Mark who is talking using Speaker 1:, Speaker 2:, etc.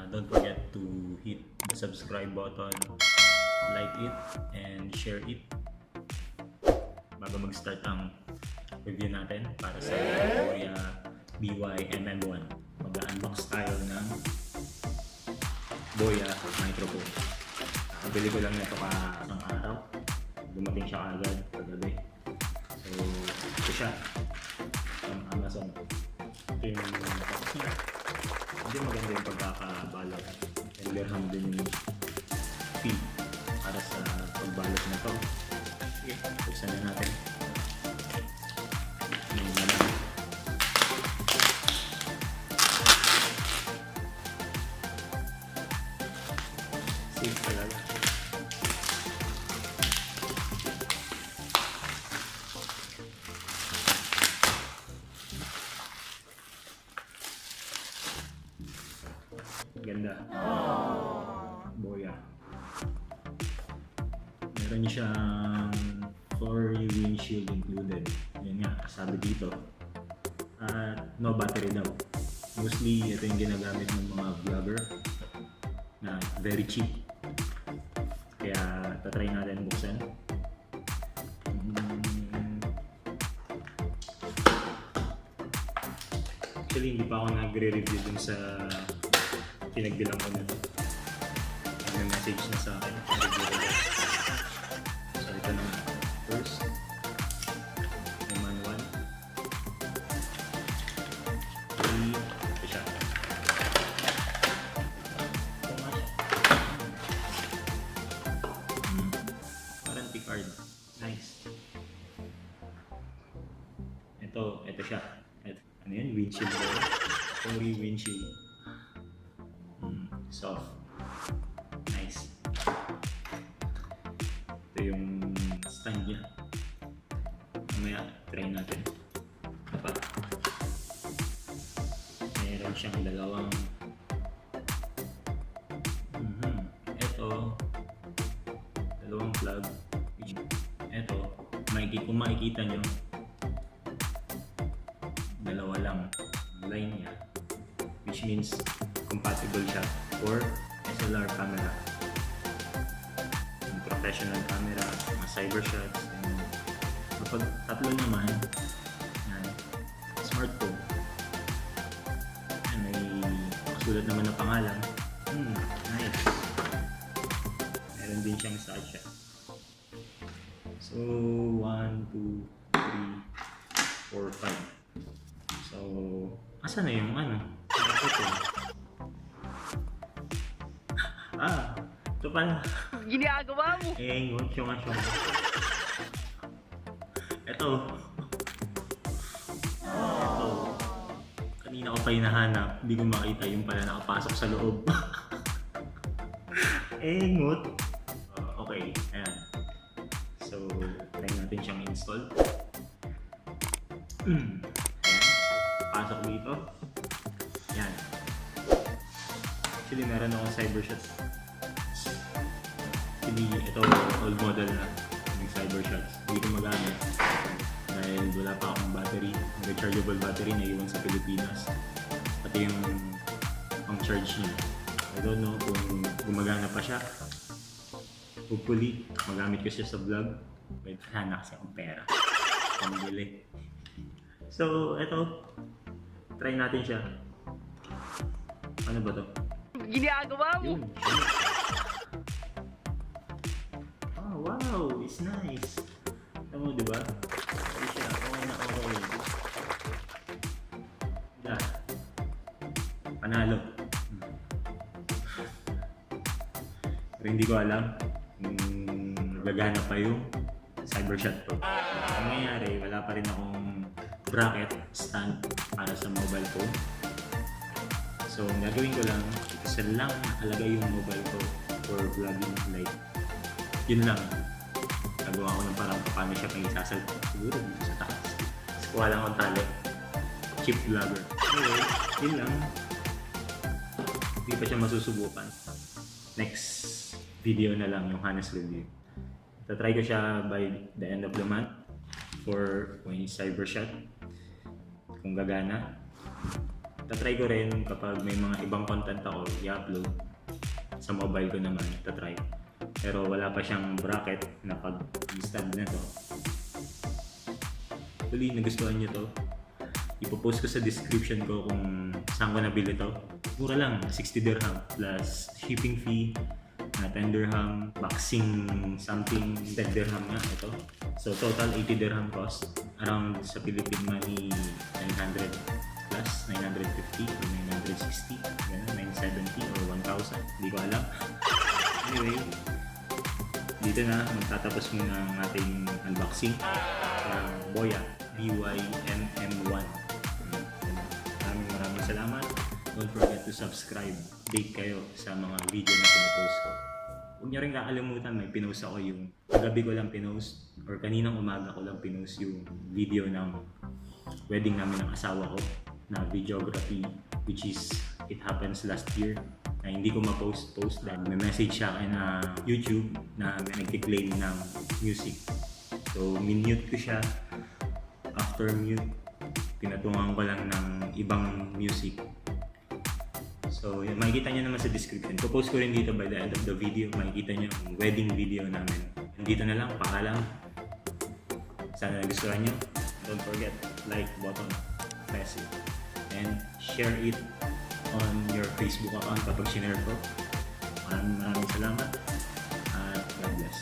Speaker 1: don't forget to hit the subscribe button, like it, and share it bago mag-start ang review natin para sa BOYA BY mm1. Mag-unbox tayo ng BOYA microphone. Nabili ko lang ito isang araw. Dumating siya agad kagabi. So, ito siya from Amazon. Ito yung box niya. Hindi maganda yung pagkakabalot. And meron din yung fee para sa pagbalot na ito. Sige, buksan na natin. Safe talaga. Ganda. BOYA. Meron siyang 4 windshield included. Yan nga, sabi dito. At no battery daw. Mostly, ito yung ginagamit ng mga vlogger na very cheap. Kaya, tatry natin buksan. Actually, hindi pa ako nagre-review dun sa pinagbilang ko na may message na sa akin. So ito na first namin 1 ito siya. Ito nga siya. Warranty card. Nice. Ito siya. Ano yun? Windshield ko. Sorry, windshield. Soft. Nice. Ito yung stand niya. Mamaya, try natin. Dapat. Mayroon siyang dalawang dalawang plug. Ito, kung makikita nyo, dalawa lang line niya, which means compatible siya for SLR camera, professional camera, mga cyber shots, and kapag tatlo naman, yan, smartphone. Yan, may masulat naman na pangalan. Nice. Meron din siyang sa siya. So, 1, 2, 3, 4, 5. So, asan na yung ano? Ito pala.
Speaker 2: Ginagawa mo!
Speaker 1: Syong. Ito. Kanina ko pa hinahanap. Hindi ko makita yung pala nakapasok sa loob. Ngot. Okay, ayan. So, try natin siyang install. Ayan. Pasok dito. Ayan. Actually, meron akong cyber shots. Actually, ito old model na yung cyber shots. Hindi ko magamit dahil wala pa akong battery, rechargeable battery na iwan sa Pilipinas. Pati yung pang-charge niya. I don't know kung gumagana pa siya. Hopefully, magamit ko siya sa vlog. But wala na kasi akong pera. Pambili. So, ito. Try natin siya. Ano ba to?
Speaker 2: Ginagawa mo!
Speaker 1: Yun. Oh, wow! It's nice. Alam mo, diba? Okay siya. Okay na okay. Yeah. Panalo. Pero hindi ko alam kung gagana pa yung cyber shot ko. Ang nangyayari, wala pa rin akong bracket stand para sa mobile phone. So, ang gagawin ko lang, isa lang nakalagay yung mobile ko for vlogging, like, yun lang. Nagawa ko ng parang paano siya pang isasalpot. Siguro dito sa taas. Tapos kuha lang akong tali. Cheap vlogger. Anyway, yun lang. Hindi pa siya masusubukan. Next video na lang yung honest review. Tatry ko siya by the end of the month for may cyber shot. Kung gagana. Tatry ko rin kapag may mga ibang content ako i-upload. Sa mobile ko naman, tatry. Pero wala pa siyang bracket na pag-install na to. Actually, nagustuhan nyo to. Ipopost ko sa description ko kung saan ko nabili to. Mura lang, 60 dirham plus shipping fee na 10 dirham, boxing something 10 dirham nga ito. So total 80 dirham cost. Around sa Philippine money 900 plus 950 or 960, ganun, 970 or 1,000. Hindi ko alam. Anyway, dito na magtatapos muna ang ating unboxing ng BOYA by mm1. Maraming salamat. Don't forget to subscribe. Update kayo sa mga video na pinopost ko. Huwag nyo rin kakalimutan, may pinost ako yung kagabi ko lang pinost or kaninang umaga ko lang pinost yung video ng wedding namin ng asawa ko na videography, which is it happens last year na hindi ko ma-post dahil may message siya akin na YouTube na may nagki-claim ng music. So minute ko siya. After mute, pinatungan ko lang ng ibang music. So yun, makikita nyo naman sa description. Post ko rin dito by the end of the video. Makikita nyo yung wedding video namin. Dito na lang, paalam. Sana nagustuhan nyo. Don't forget, like button, press it. And share it on your Facebook account kapag sinare ko. Maraming salamat at God bless.